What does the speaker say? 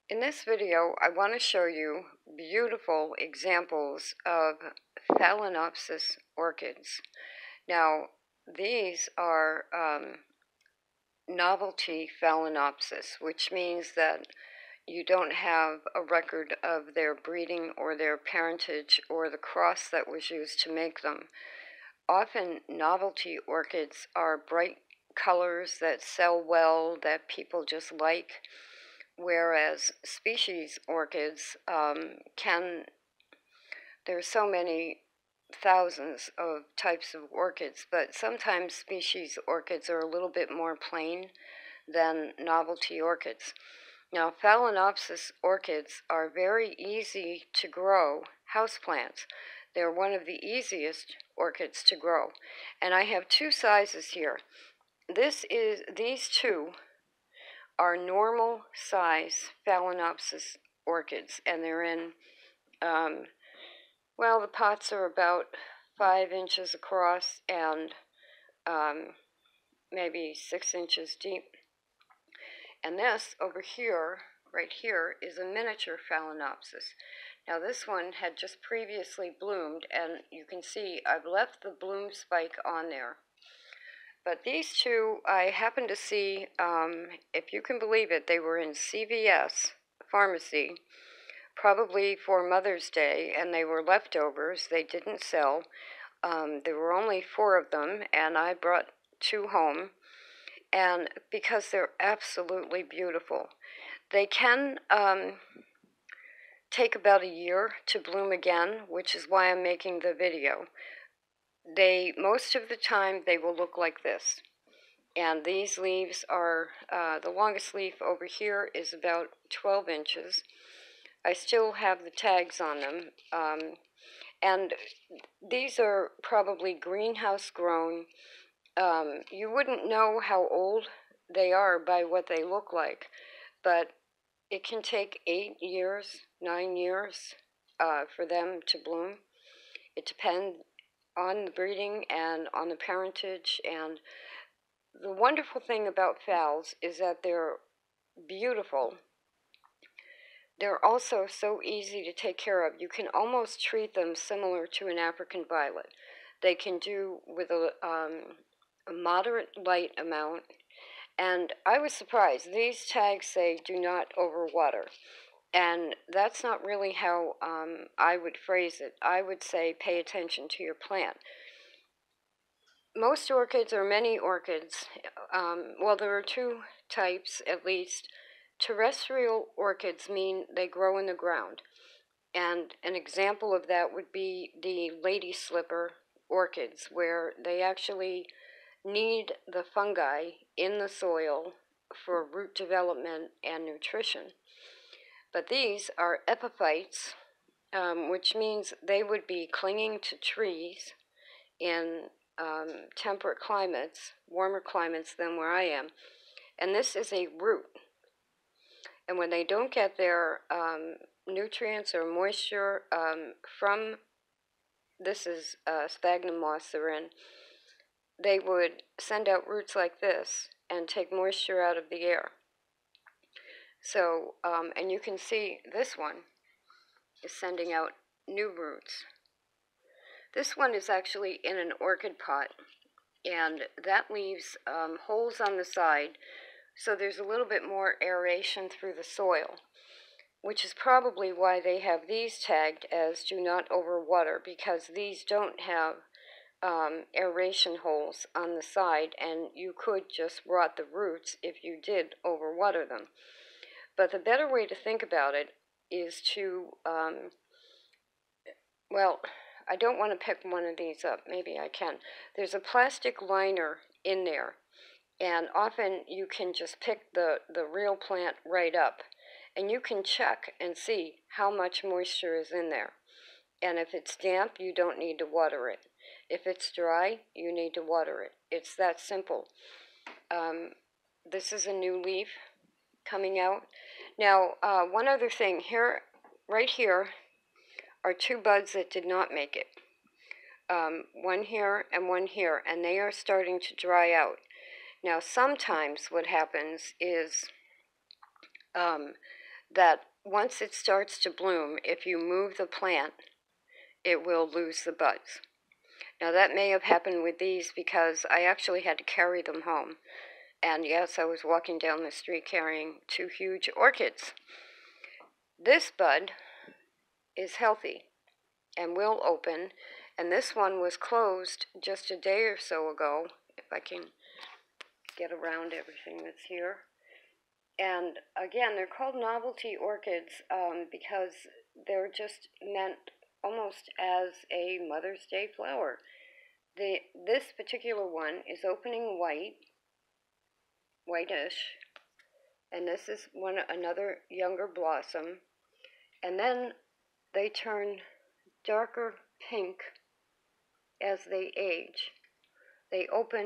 In this video, I want to show you beautiful examples of Phalaenopsis orchids. Now, these are novelty Phalaenopsis, which means that you don't have a record of their breeding or their parentage or the cross that was used to make them. Often, novelty orchids are bright colors that sell well, that people just like. Whereas species orchids there's so many thousands of types of orchids, but sometimes species orchids are a little bit more plain than novelty orchids. Now, Phalaenopsis orchids are very easy to grow houseplants. They're one of the easiest orchids to grow. And I have two sizes here. These two are normal size Phalaenopsis orchids, and they're in, well, the pots are about 5 inches across and maybe 6 inches deep. And this over here, right here, is a miniature Phalaenopsis. Now this one had just previously bloomed, and you can see I've left the bloom spike on there. But these two, I happened to see, if you can believe it, they were in CVS pharmacy, probably for Mother's Day, and they were leftovers. They didn't sell. There were only 4 of them, and I brought 2 home, and because they're absolutely beautiful. They can take about a year to bloom again, which is why I'm making the video. Most of the time, they will look like this. And these leaves are, the longest leaf over here is about 12 inches. I still have the tags on them. And these are probably greenhouse grown. You wouldn't know how old they are by what they look like, but it can take 8 years, 9 years for them to bloom. It depends on the breeding and on the parentage. And the wonderful thing about phals is that they're beautiful. They're also so easy to take care of. You can almost treat them similar to an African violet. They can do with a moderate light amount. And I was surprised. These tags say do not overwater. And that's not really how I would phrase it. I would say pay attention to your plant. Most orchids, or many orchids, well, there are 2 types at least. Terrestrial orchids mean they grow in the ground. And an example of that would be the lady slipper orchids, where they actually need the fungi in the soil for root development and nutrition. But these are epiphytes, which means they would be clinging to trees in temperate climates, warmer climates than where I am. And this is a root. And when they don't get their nutrients or moisture from, this is sphagnum moss they're in, they would send out roots like this and take moisture out of the air. So, and you can see this one is sending out new roots. This one is actually in an orchid pot, and that leaves holes on the side, so there's a little bit more aeration through the soil, which is probably why they have these tagged as do not overwater, because these don't have aeration holes on the side, and you could just rot the roots if you did overwater them. But the better way to think about it is to, well, I don't want to pick one of these up. Maybe I can. There's a plastic liner in there, and often you can just pick the real plant right up, and you can check and see how much moisture is in there. And if it's damp, you don't need to water it. If it's dry, you need to water it. It's that simple. This is a new leaf coming out. Now, one other thing here, right here, are 2 buds that did not make it. One here and one here, and they are starting to dry out. Now, sometimes what happens is that once it starts to bloom, if you move the plant, it will lose the buds. Now that may have happened with these because I actually had to carry them home. And yes, I was walking down the street carrying 2 huge orchids. This bud is healthy and will open, and this one was closed just a day or so ago, if I can get around everything that's here. And again, they're called novelty orchids because they're just meant almost as a Mother's Day flower. This particular one is opening whitish, and this is another younger blossom, and then they turn darker pink as they age. They open